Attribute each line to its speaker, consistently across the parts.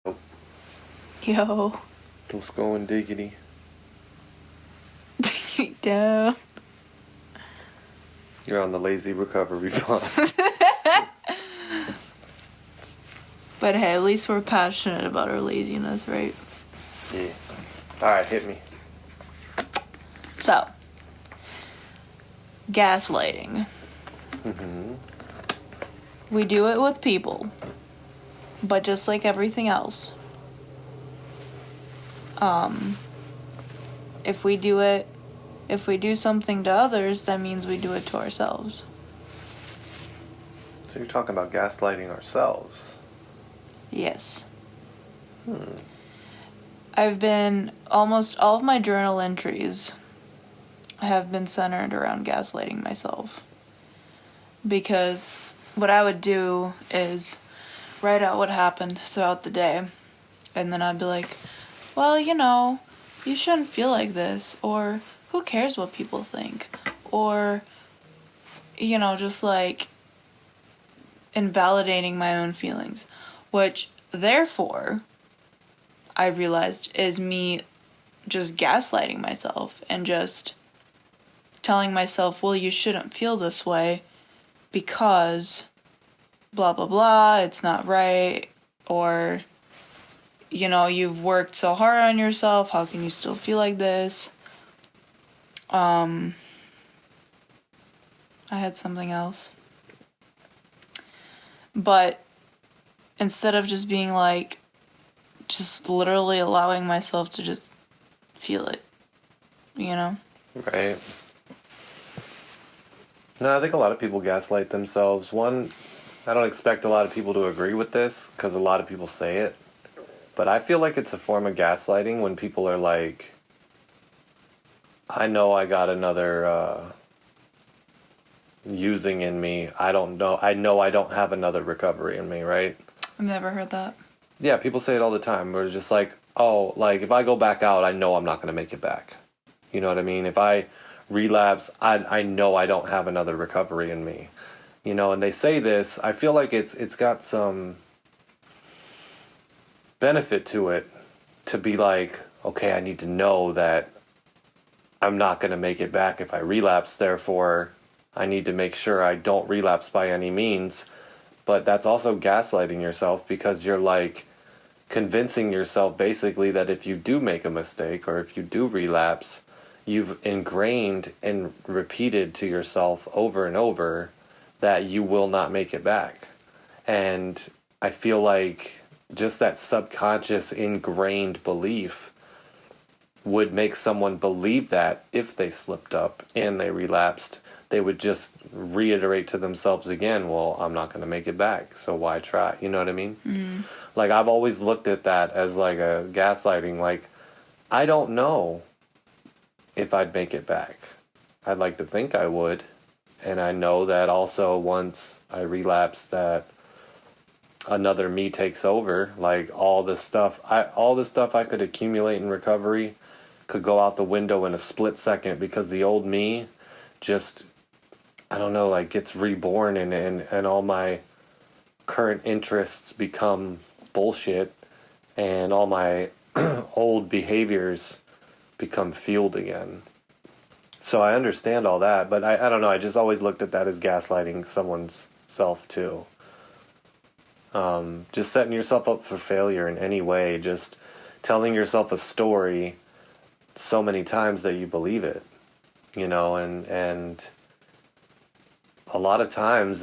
Speaker 1: Yo.
Speaker 2: What's going, diggity?
Speaker 1: Duh.
Speaker 2: You're on the lazy recovery pod.
Speaker 1: But hey, at least we're passionate about our laziness, right?
Speaker 2: Yeah. Alright, hit me.
Speaker 1: So, gaslighting.
Speaker 2: Mm-hmm.
Speaker 1: We do it with people. But just like everything else, if we do something to others, that means we do it to ourselves.
Speaker 2: So you're talking about gaslighting ourselves?
Speaker 1: Yes. Almost all of my journal entries have been centered around gaslighting myself. Because what I would do is write out what happened throughout the day. And then I'd be like, well, you shouldn't feel like this. Or, who cares what people think? Or, just like invalidating my own feelings. Which, therefore, I realized is me just gaslighting myself and just telling myself, well, you shouldn't feel this way because blah, blah, blah, it's not right, or, you've worked so hard on yourself, how can you still feel like this? I had something else. But instead of just being like, just literally allowing myself to just feel it,
Speaker 2: Right. No, I think a lot of people gaslight themselves. One, I don't expect a lot of people to agree with this because a lot of people say it. But I feel like it's a form of gaslighting when people are like, I know I got another using in me. I know I don't have another recovery in me, right?
Speaker 1: I've never heard that.
Speaker 2: Yeah, people say it all the time. We're just like, oh, like if I go back out, I know I'm not going to make it back. You know what I mean? If I relapse, I know I don't have another recovery in me. And they say this, I feel like it's got some benefit to it to be like, okay, I need to know that I'm not going to make it back if I relapse, therefore I need to make sure I don't relapse by any means. But that's also gaslighting yourself because you're like convincing yourself basically that if you do make a mistake or if you do relapse, you've ingrained and repeated to yourself over and over that you will not make it back. And I feel like just that subconscious ingrained belief would make someone believe that if they slipped up and they relapsed, they would just reiterate to themselves again, well, I'm not going to make it back, so why try? You know what I mean?
Speaker 1: Mm-hmm.
Speaker 2: Like, I've always looked at that as like a gaslighting. Like, I don't know if I'd make it back. I'd like to think I would. And I know that also once I relapse that another me takes over. Like, all the stuff I could accumulate in recovery could go out the window in a split second because the old me just, I don't know, like gets reborn and all my current interests become bullshit and all my old behaviors become fueled again. So I understand all that, but I don't know, I just always looked at that as gaslighting someone's self too. Just setting yourself up for failure in any way, just telling yourself a story so many times that you believe it, and a lot of times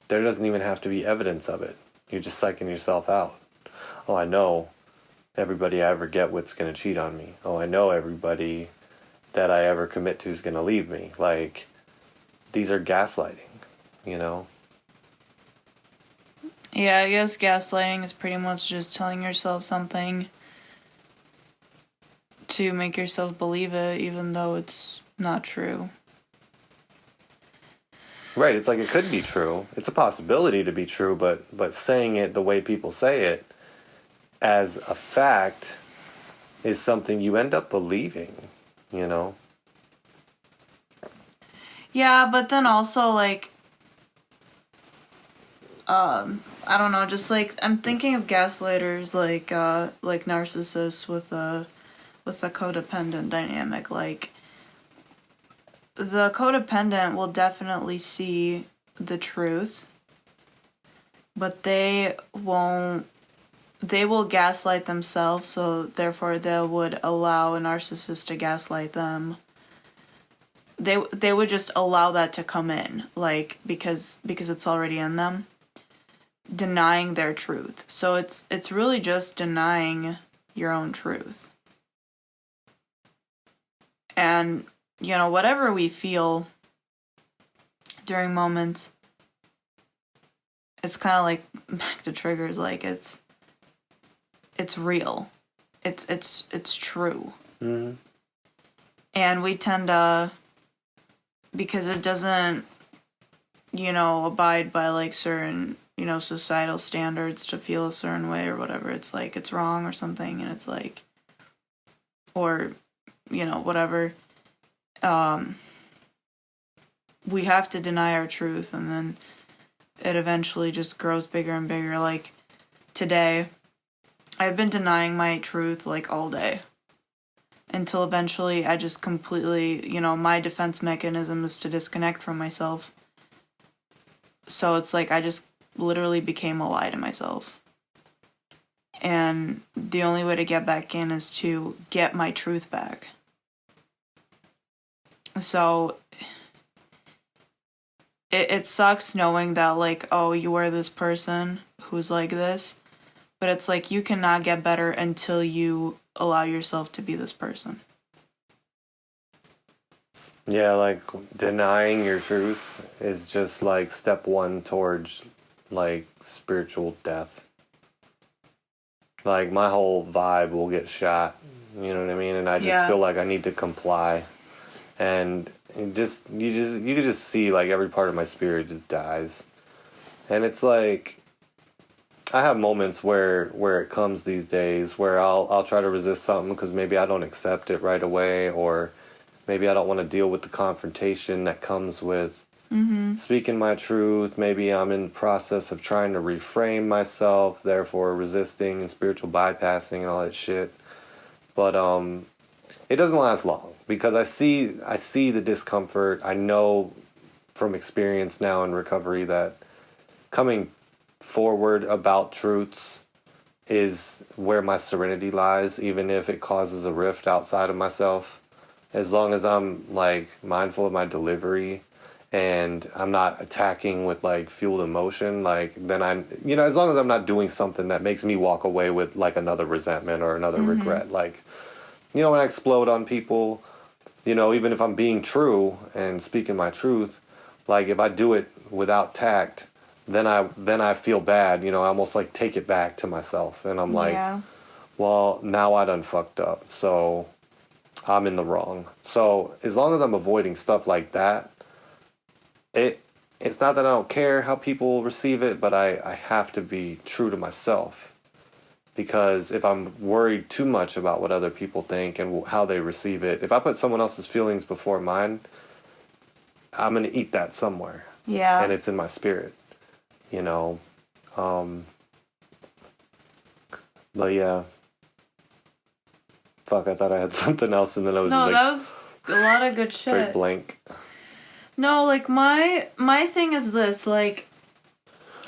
Speaker 2: there doesn't even have to be evidence of it. You're just psyching yourself out. Oh, I know everybody I ever get with's going to cheat on me. Oh, I know everybody that I ever commit to is going to leave me. Like, these are gaslighting,
Speaker 1: Yeah, I guess gaslighting is pretty much just telling yourself something to make yourself believe it, even though it's not true.
Speaker 2: Right, it's like it could be true. It's a possibility to be true, but saying it the way people say it as a fact is something you end up believing,
Speaker 1: Yeah, but then also, like, I don't know, just like I'm thinking of gaslighters like narcissists with a codependent dynamic. Like the codependent will definitely see the truth, but they will gaslight themselves, so therefore they would allow a narcissist to gaslight them. They would just allow that to come in, like because it's already in them, denying their truth. So it's really just denying your own truth. And whatever we feel during moments, it's kind of like back to triggers, like it's real. It's true.
Speaker 2: Mm-hmm.
Speaker 1: And we tend to, because it doesn't, abide by like certain, societal standards to feel a certain way or whatever. It's like it's wrong or something, and it's like, or, whatever. We have to deny our truth, and then it eventually just grows bigger and bigger. Like today, I've been denying my truth like all day. Until eventually I just completely, my defense mechanism is to disconnect from myself. So it's like I just literally became a lie to myself. And the only way to get back in is to get my truth back. So it sucks knowing that, like, oh, you are this person who's like this. But it's like you cannot get better until you allow yourself to be this person.
Speaker 2: Yeah, like denying your truth is just like step one towards like spiritual death. Like my whole vibe will get shot, you know what I mean? And I just feel like I need to comply. And you could just see like every part of my spirit just dies. And it's like I have moments where it comes these days where I'll try to resist something because maybe I don't accept it right away, or maybe I don't want to deal with the confrontation that comes with speaking my truth. Maybe I'm in the process of trying to reframe myself, therefore resisting and spiritual bypassing and all that shit. But it doesn't last long because I see the discomfort. I know from experience now in recovery that coming forward about truths is where my serenity lies, even if it causes a rift outside of myself. As long as I'm like mindful of my delivery and I'm not attacking with like fueled emotion, like then as long as I'm not doing something that makes me walk away with like another resentment or another regret, like, when I explode on people, even if I'm being true and speaking my truth, like if I do it without tact, then I feel bad, I almost like take it back to myself, and I'm like, well, now I done fucked up, so I'm in the wrong. So as long as I'm avoiding stuff like that, it's not that I don't care how people receive it, but I have to be true to myself. Because if I'm worried too much about what other people think and how they receive it, if I put someone else's feelings before mine, I'm going to eat that somewhere.
Speaker 1: Yeah.
Speaker 2: And it's in my spirit. But yeah. Fuck, I thought I had something else and then I was
Speaker 1: that was a lot of good shit.
Speaker 2: Straight blank.
Speaker 1: No, like my thing is this, like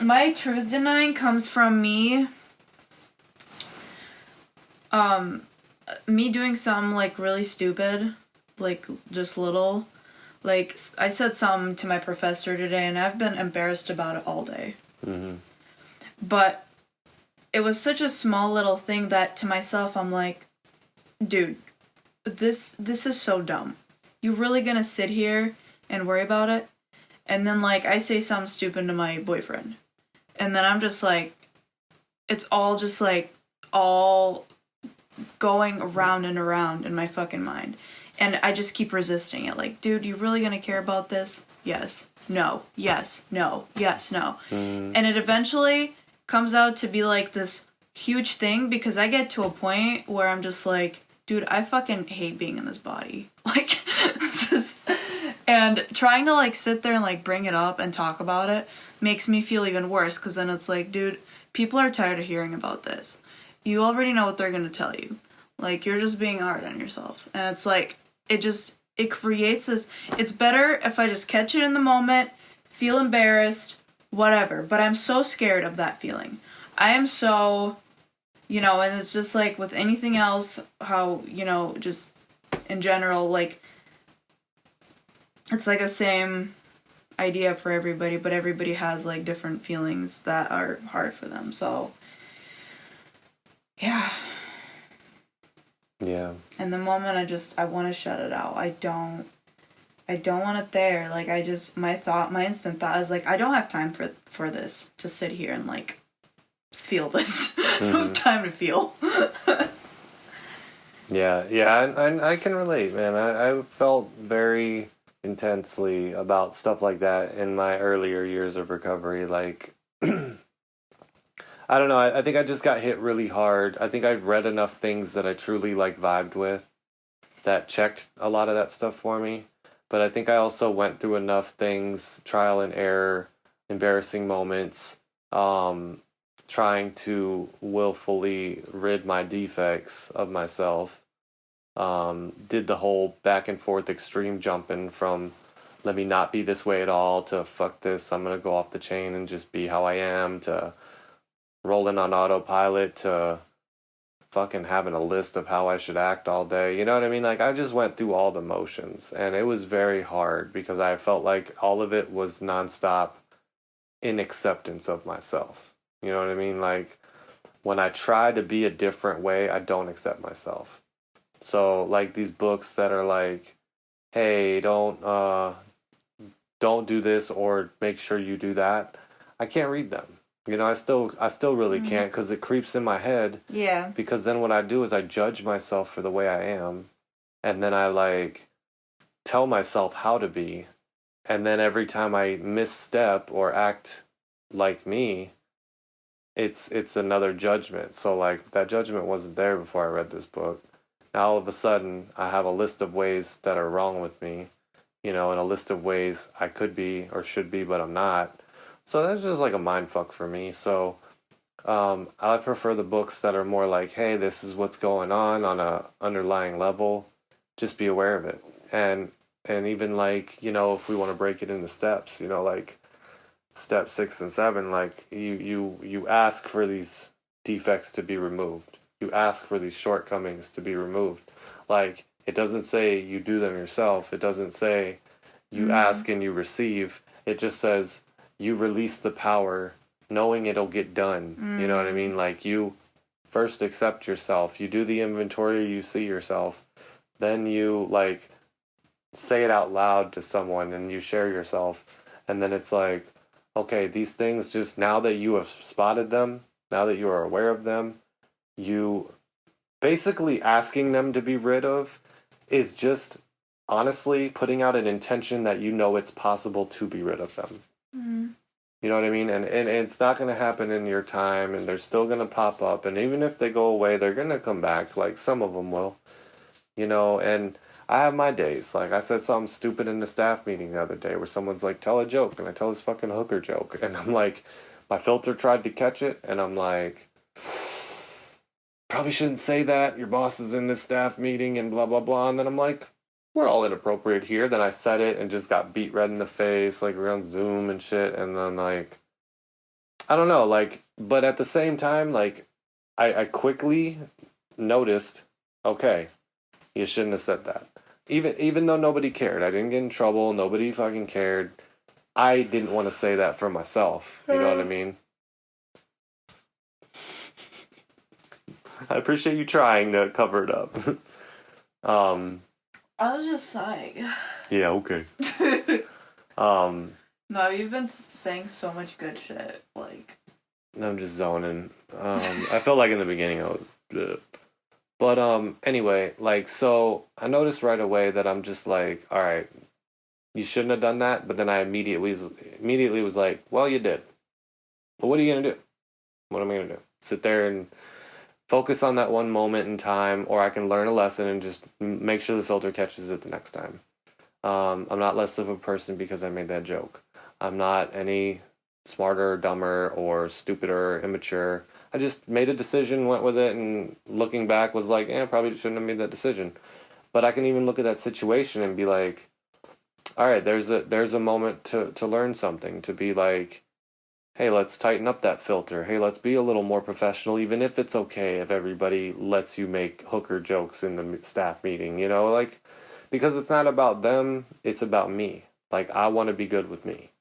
Speaker 1: my truth denying comes from me doing something like really stupid, like just little. Like I said something to my professor today and I've been embarrassed about it all day. But it was such a small little thing that to myself I'm like, dude, this is so dumb. You really gonna sit here and worry about it? And then like I say something stupid to my boyfriend. And then I'm just like, it's all just like all going around and around in my fucking mind. And I just keep resisting it. Like, dude, you really gonna care about this? Yes. No. Yes. No. Yes. No. And it eventually comes out to be like this huge thing because I get to a point where I'm just like, dude, I fucking hate being in this body. Like, and trying to like sit there and like bring it up and talk about it makes me feel even worse, because then it's like, dude, people are tired of hearing about this. You already know what they're going to tell you. Like, you're just being hard on yourself. And it's like, it creates this, it's better if I just catch it in the moment, feel embarrassed, whatever. But I'm so scared of that feeling. I am so, and it's just like with anything else, how, just in general, like, it's like a same idea for everybody, but everybody has like different feelings that are hard for them. So yeah. And the moment I want to shut it out. I don't want it there. Like, my instant thought is like, I don't have time for this, to sit here and like feel this. I don't have time to feel.
Speaker 2: And I can relate, man. I felt very intensely about stuff like that in my earlier years of recovery. Like, I don't know, I think I just got hit really hard. I think I'd read enough things that I truly, like, vibed with that checked a lot of that stuff for me. But I think I also went through enough things, trial and error, embarrassing moments, trying to willfully rid my defects of myself. Did the whole back and forth extreme jumping from let me not be this way at all to fuck this, I'm gonna go off the chain and just be how I am, to rolling on autopilot, to fucking having a list of how I should act all day. You know what I mean? Like, I just went through all the motions, and it was very hard because I felt like all of it was nonstop in acceptance of myself. You know what I mean? Like, when I try to be a different way, I don't accept myself. So, like, these books that are like, hey, don't do this, or make sure you do that, I can't read them. I still really can't, because it creeps in my head.
Speaker 1: Yeah.
Speaker 2: Because then what I do is I judge myself for the way I am, and then I, like, tell myself how to be, and then every time I misstep or act like me, it's another judgment. So, like, that judgment wasn't there before I read this book. Now all of a sudden I have a list of ways that are wrong with me, and a list of ways I could be or should be, but I'm not. So that's just like a mind fuck for me. So I prefer the books that are more like, hey, this is what's going on a underlying level. Just be aware of it. And even, like, if we want to break it into steps, like step 6 and 7, like you ask for these defects to be removed. You ask for these shortcomings to be removed. Like, it doesn't say you do them yourself. It doesn't say you ask and you receive. It just says you release the power, knowing it'll get done. You know what I mean? Like, you first accept yourself. You do the inventory, you see yourself. Then you, like, say it out loud to someone and you share yourself. And then it's like, okay, these things, just now that you have spotted them, now that you are aware of them, you basically asking them to be rid of is just honestly putting out an intention that it's possible to be rid of them. You know what I mean? And it's not going to happen in your time, and they're still going to pop up. And even if they go away, they're going to come back. Like, some of them will. And I have my days. Like, I said something stupid in the staff meeting the other day where someone's like, tell a joke. And I tell this fucking hooker joke. And I'm like, my filter tried to catch it. And I'm like, probably shouldn't say that. Your boss is in this staff meeting and blah, blah, blah. And then I'm like, we're all inappropriate here. Then I said it and just got beat red in the face. Like, we're on Zoom and shit. And then, like, I don't know. Like, but at the same time, like, I quickly noticed, okay, you shouldn't have said that. Even though nobody cared. I didn't get in trouble. Nobody fucking cared. I didn't want to say that for myself. You know what I mean? I appreciate you trying to cover it up.
Speaker 1: I was just sighing.
Speaker 2: Yeah, okay.
Speaker 1: No, you've been saying so much good shit. Like,
Speaker 2: I'm just zoning. I felt like in the beginning I was... Bleh. But anyway, like, so I noticed right away that I'm just like, all right, you shouldn't have done that. But then I immediately was like, well, you did. But what are you going to do? What am I going to do? Sit there and focus on that one moment in time, or I can learn a lesson and just make sure the filter catches it the next time. I'm not less of a person because I made that joke. I'm not any smarter or dumber or stupider or immature. I just made a decision, went with it, and looking back was like, probably shouldn't have made that decision. But I can even look at that situation and be like, all right, there's a moment to learn something, to be like, hey, let's tighten up that filter. Hey, let's be a little more professional, even if it's okay if everybody lets you make hooker jokes in the staff meeting, like, because it's not about them, it's about me. Like, I want to be good with me.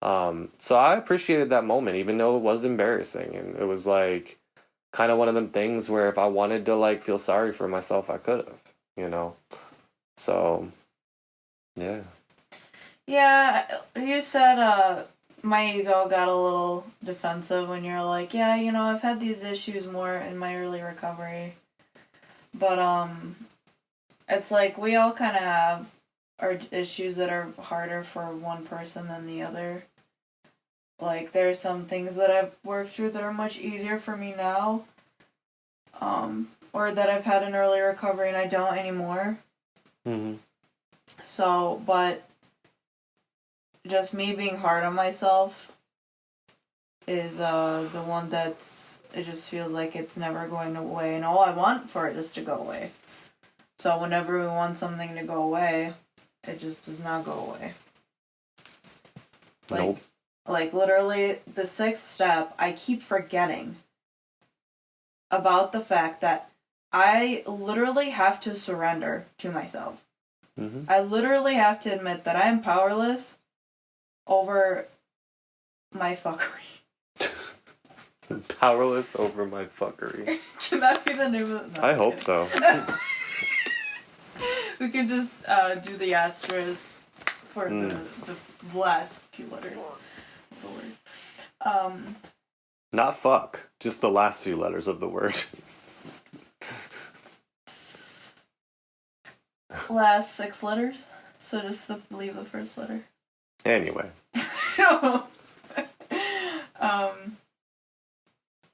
Speaker 2: So I appreciated that moment, even though it was embarrassing. And it was like kind of one of them things where if I wanted to like feel sorry for myself, I could have, So, yeah.
Speaker 1: Yeah, you said, my ego got a little defensive when you're like, yeah, I've had these issues more in my early recovery. But, it's like we all kind of have our issues that are harder for one person than the other. Like, there's some things that I've worked through that are much easier for me now. Or that I've had in early recovery and I don't anymore.
Speaker 2: Mm-hmm.
Speaker 1: So, but just me being hard on myself is the one it just feels like it's never going away, and all I want for it is to go away. So whenever we want something to go away, it just does not go away.
Speaker 2: Nope.
Speaker 1: Like literally the 6th step, I keep forgetting about the fact that I literally have to surrender to myself.
Speaker 2: Mm-hmm.
Speaker 1: I literally have to admit that I am powerless over my fuckery.
Speaker 2: Powerless over my fuckery.
Speaker 1: Can that be the name of it? No,
Speaker 2: I hope so.
Speaker 1: We can just do the asterisk for the last few letters of the word.
Speaker 2: Not fuck, just the last few letters of the word.
Speaker 1: Last 6 letters? So just leave the first letter.
Speaker 2: Anyway.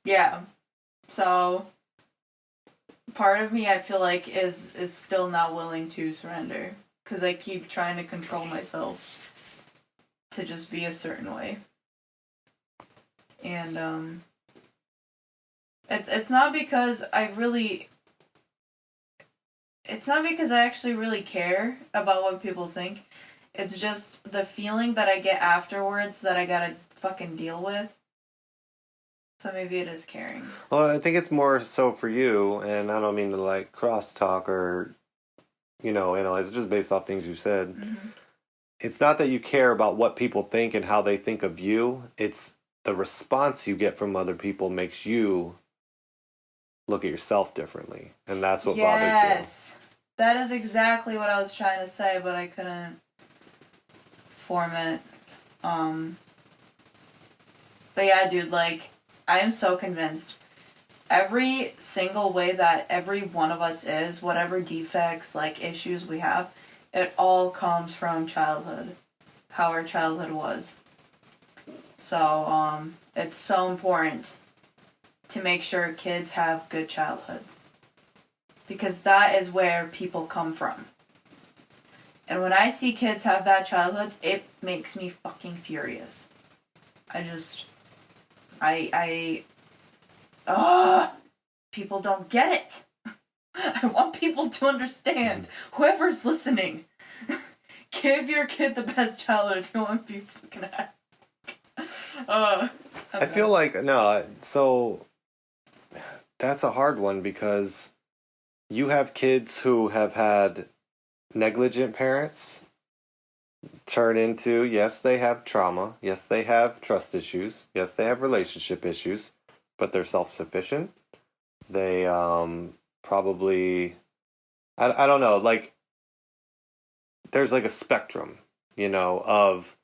Speaker 1: Yeah. So part of me I feel like is still not willing to surrender. Because I keep trying to control myself to just be a certain way. And it's not because I actually really care about what people think. It's just the feeling that I get afterwards that I gotta fucking deal with. So maybe it is caring.
Speaker 2: Well, I think it's more so for you, and I don't mean to like cross-talk or, analyze, just based off things you've said.
Speaker 1: Mm-hmm.
Speaker 2: It's not that you care about what people think and how they think of you. It's the response you get from other people makes you look at yourself differently. And that's what bothers you.
Speaker 1: Yes. That is exactly what I was trying to say, but I couldn't form it. But yeah, dude, like, I am so convinced. Every single way that every one of us is, whatever defects, like, issues we have, it all comes from childhood. How our childhood was. So, it's so important to make sure kids have good childhoods. Because that is where people come from. And when I see kids have bad childhoods, it makes me fucking furious. People don't get it. I want people to understand. Whoever's listening, give your kid the best childhood if you want to be fucking happy.
Speaker 2: I feel like, so that's a hard one because you have kids who have had negligent parents turn into, yes, they have trauma. Yes, they have trust issues. Yes, they have relationship issues, but they're self-sufficient. They probably, I don't know, like, there's like a spectrum, of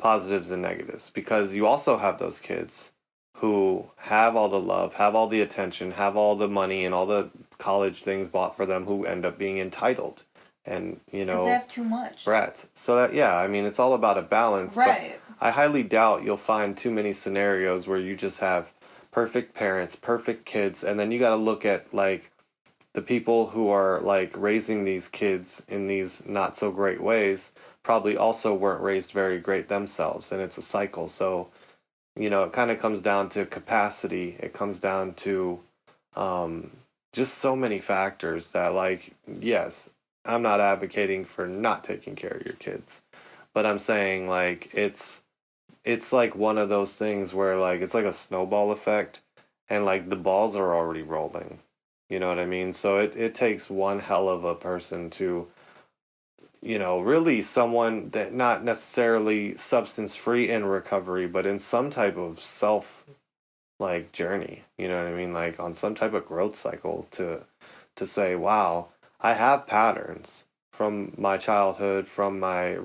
Speaker 2: positives and negatives, because you also have those kids who have all the love, have all the attention, have all the money and all the college things bought for them, who end up being entitled and,
Speaker 1: because they have too much.
Speaker 2: Brats. So that, it's all about a balance.
Speaker 1: Right.
Speaker 2: But I highly doubt you'll find too many scenarios where you just have perfect parents, perfect kids, and then you got to look at, like, the people who are, like, raising these kids in these not so great ways probably also weren't raised very great themselves, and it's a cycle. So it kind of comes down to capacity. It comes down to just so many factors that, like, yes, I'm not advocating for not taking care of your kids, but I'm saying, like, it's like one of those things where, like, it's like a snowball effect, and, like, the balls are already rolling. You know what I mean? So it takes one hell of a person to, really someone that not necessarily substance free in recovery, but in some type of self, like, journey. You know what I mean? Like, on some type of growth cycle to say, wow, I have patterns from my childhood, from my,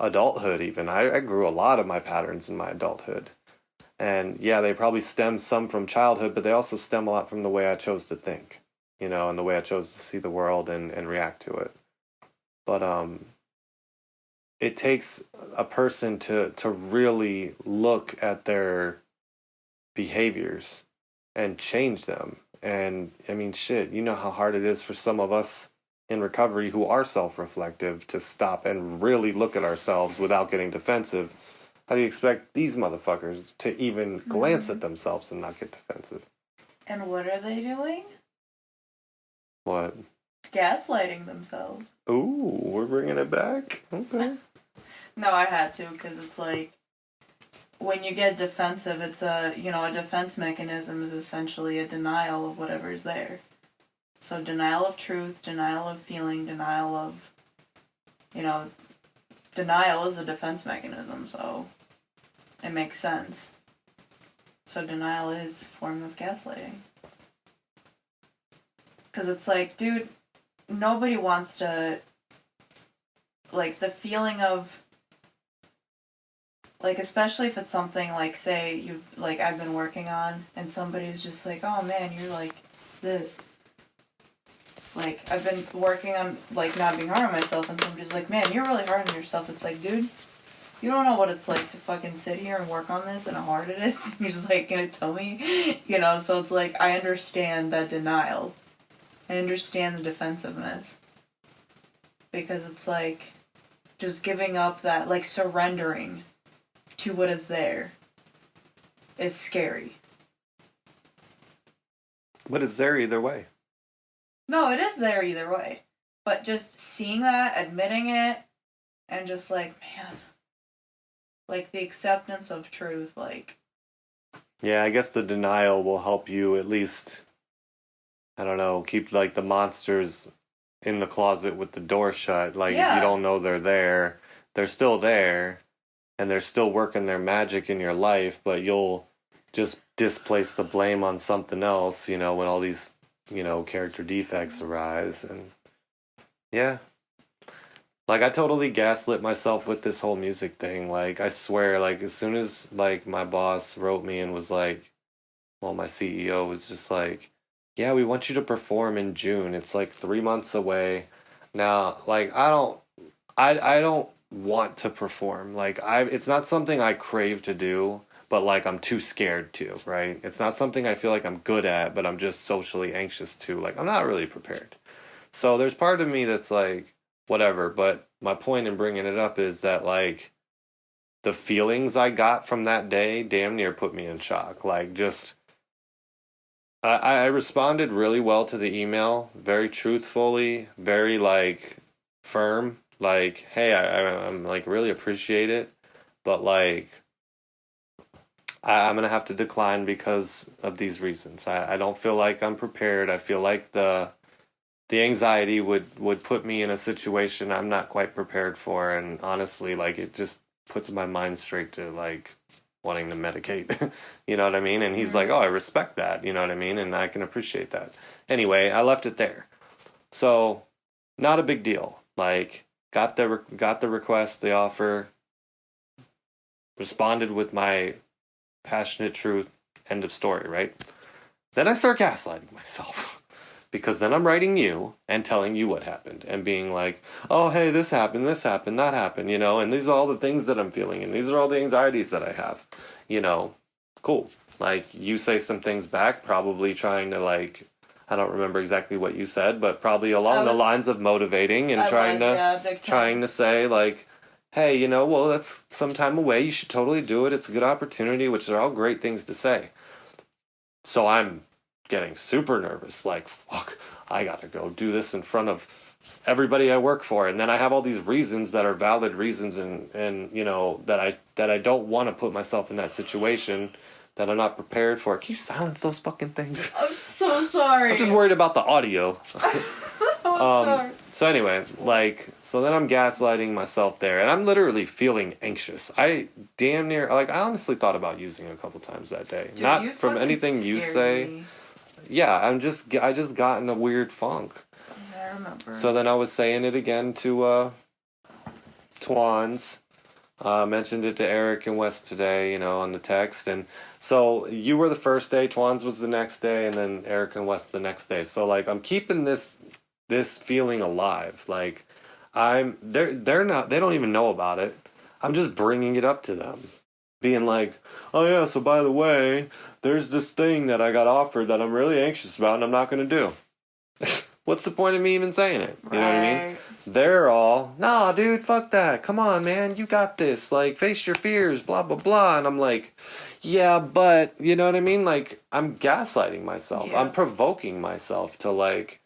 Speaker 2: adulthood even. I grew a lot of my patterns in my adulthood. And yeah, they probably stem some from childhood, but they also stem a lot from the way I chose to think, and the way I chose to see the world and react to it. But it takes a person to really look at their behaviors and change them. And I mean, shit, you know how hard it is for some of us in recovery who are self-reflective to stop and really look at ourselves without getting defensive. How do you expect these motherfuckers to even glance at themselves and not get defensive?
Speaker 1: And what are they doing?
Speaker 2: What?
Speaker 1: Gaslighting themselves.
Speaker 2: Ooh, we're bringing it back? Okay.
Speaker 1: No, I had to, because it's like, when you get defensive, it's a defense mechanism is essentially a denial of whatever's there. So denial of truth, denial of feeling, denial of, denial is a defense mechanism, so it makes sense. So denial is a form of gaslighting. Because it's like, dude, nobody wants to, like, the feeling of, like, especially if it's something, like, say, I've been working on, and somebody's just like, oh man, you're like this. Like, I've been working on, like, not being hard on myself, and somebody's like, man, you're really hard on yourself. It's like, dude, you don't know what it's like to fucking sit here and work on this and how hard it is. You're just, like, gonna tell me? So it's like, I understand that denial. I understand the defensiveness. Because it's like, just giving up that, like, surrendering to what is there is scary.
Speaker 2: But it's there either way.
Speaker 1: No, it is there either way. But just seeing that, admitting it, and just like, man, like the acceptance of truth, like.
Speaker 2: Yeah, I guess the denial will help you at least, I don't know, keep, like, the monsters in the closet with the door shut. Like, if you don't know they're there, they're still there, and they're still working their magic in your life, but you'll just displace the blame on something else, when all these, character defects arise. And yeah. Like, I totally gaslit myself with this whole music thing. Like, I swear, like, as soon as, like, my boss wrote me and was like, well, my CEO was just like, yeah, we want you to perform in June. It's like 3 months away. Now, like, I don't want to perform. Like, it's not something I crave to do, but, like, I'm too scared to, right? It's not something I feel like I'm good at, but I'm just socially anxious to. Like, I'm not really prepared. So there's part of me that's like, whatever, but my point in bringing it up is that, like, the feelings I got from that day damn near put me in shock. Like, just, I responded really well to the email, very truthfully, very, like, firm. Like, hey, I'm like, really appreciate it, but, like, I'm going to have to decline because of these reasons. I don't feel like I'm prepared. I feel like the anxiety would put me in a situation I'm not quite prepared for, and honestly, like, it just puts my mind straight to, like, wanting to medicate. You know what I mean? And he's like, oh, I respect that, you know what I mean? And I can appreciate that. Anyway, I left it there. So, not a big deal. Like, got the request, the offer, responded with my passionate truth, end of story, right? Then I start gaslighting myself. Because then I'm writing you and telling you what happened and being like, oh, hey, this happened, that happened, and these are all the things that I'm feeling and these are all the anxieties that I have, cool. Like, you say some things back, probably trying to, like, I don't remember exactly what you said, but probably along the lines of motivating and trying to say, like, hey, you know, well, that's some time away. You should totally do it. It's a good opportunity, which are all great things to say. So I'm getting super nervous. Like, fuck, I gotta go do this in front of everybody I work for. And then I have all these reasons that are valid reasons and you know, that I don't want to put myself in that situation that I'm not prepared for. Can you silence those fucking things?
Speaker 1: I'm so sorry.
Speaker 2: I'm just worried about the audio.
Speaker 1: Sorry.
Speaker 2: So anyway, like, so then I'm gaslighting myself there, and I'm literally feeling anxious. I damn near, like, I honestly thought about using it a couple times that day.
Speaker 1: Dude,
Speaker 2: Not
Speaker 1: you
Speaker 2: from
Speaker 1: fucking
Speaker 2: anything you
Speaker 1: scared
Speaker 2: say.
Speaker 1: me.
Speaker 2: Yeah, I just got in a weird funk.
Speaker 1: Yeah, I remember.
Speaker 2: So then I was saying it again to Twans. Mentioned it to Eric and Wes today, you know, on the text. And so you were the first day, Twans was the next day, and then Eric and Wes the next day. So like I'm keeping this feeling alive. Like they're not, they don't even know about it. I'm just bringing it up to them, being like, oh yeah, so by the way, there's this thing that I got offered that I'm really anxious about and I'm not going to do. What's the point of me even saying it? You know what I mean? They're all, nah, dude, fuck that. Come on, man, you got this. Like, face your fears, blah, blah, blah. And I'm like, yeah, but, you know what I mean? Like, I'm gaslighting myself.
Speaker 1: Yeah.
Speaker 2: I'm provoking myself to, like,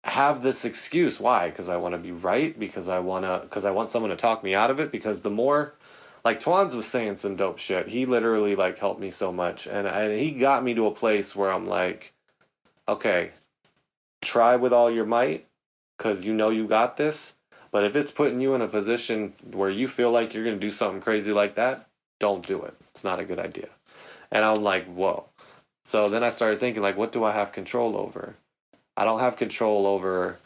Speaker 2: have this excuse. Why? Because I want to be right? Because I want someone to talk me out of it? Because the more, like, Twans was saying some dope shit. He literally, like, helped me so much. And he got me to a place where I'm like, okay, try with all your might, because you know you got this. But if it's putting you in a position where you feel like you're going to do something crazy like that, don't do it. It's not a good idea. And I'm like, whoa. So then I started thinking, like, what do I have control over? I don't have control over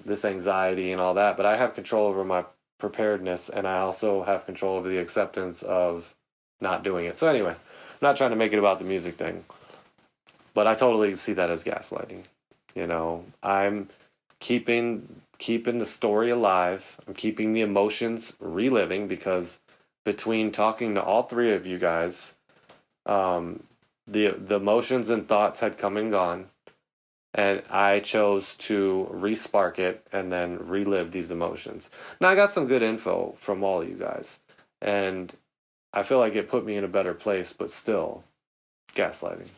Speaker 2: this anxiety and all that, but I have control over my preparedness, and I also have control over the acceptance of not doing it. So anyway, I'm not trying to make it about the music thing, but I totally see that as gaslighting. You know, I'm keeping the story alive. I'm keeping the emotions reliving, because between talking to all three of you guys, the emotions and thoughts had come and gone, and I chose to respark it and then relive these emotions. Now I got some good info from all of you guys, and I feel like it put me in a better place, but still gaslighting.